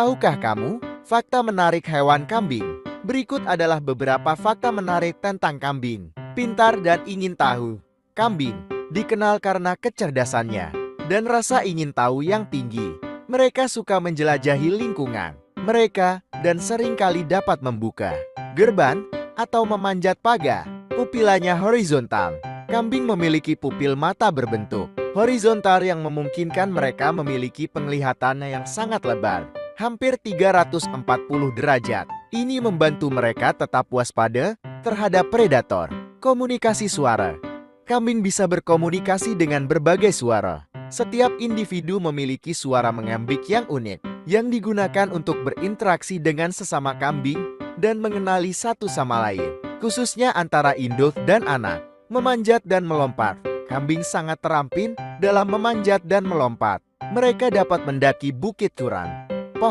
Tahukah kamu fakta menarik hewan kambing? Berikut adalah beberapa fakta menarik tentang kambing. Pintar dan ingin tahu. Kambing dikenal karena kecerdasannya dan rasa ingin tahu yang tinggi. Mereka suka menjelajahi lingkungan mereka dan seringkali dapat membuka gerban atau memanjat pagar. Pupilanya horizontal. Kambing memiliki pupil mata berbentuk horizontal yang memungkinkan mereka memiliki penglihatan yang sangat lebar, hampir 340 derajat. Ini membantu mereka tetap waspada terhadap predator. Komunikasi suara. Kambing bisa berkomunikasi dengan berbagai suara. Setiap individu memiliki suara mengambik yang unik, yang digunakan untuk berinteraksi dengan sesama kambing dan mengenali satu sama lain, khususnya antara induk dan anak. Memanjat dan melompat. Kambing sangat terampil dalam memanjat dan melompat. Mereka dapat mendaki bukit curam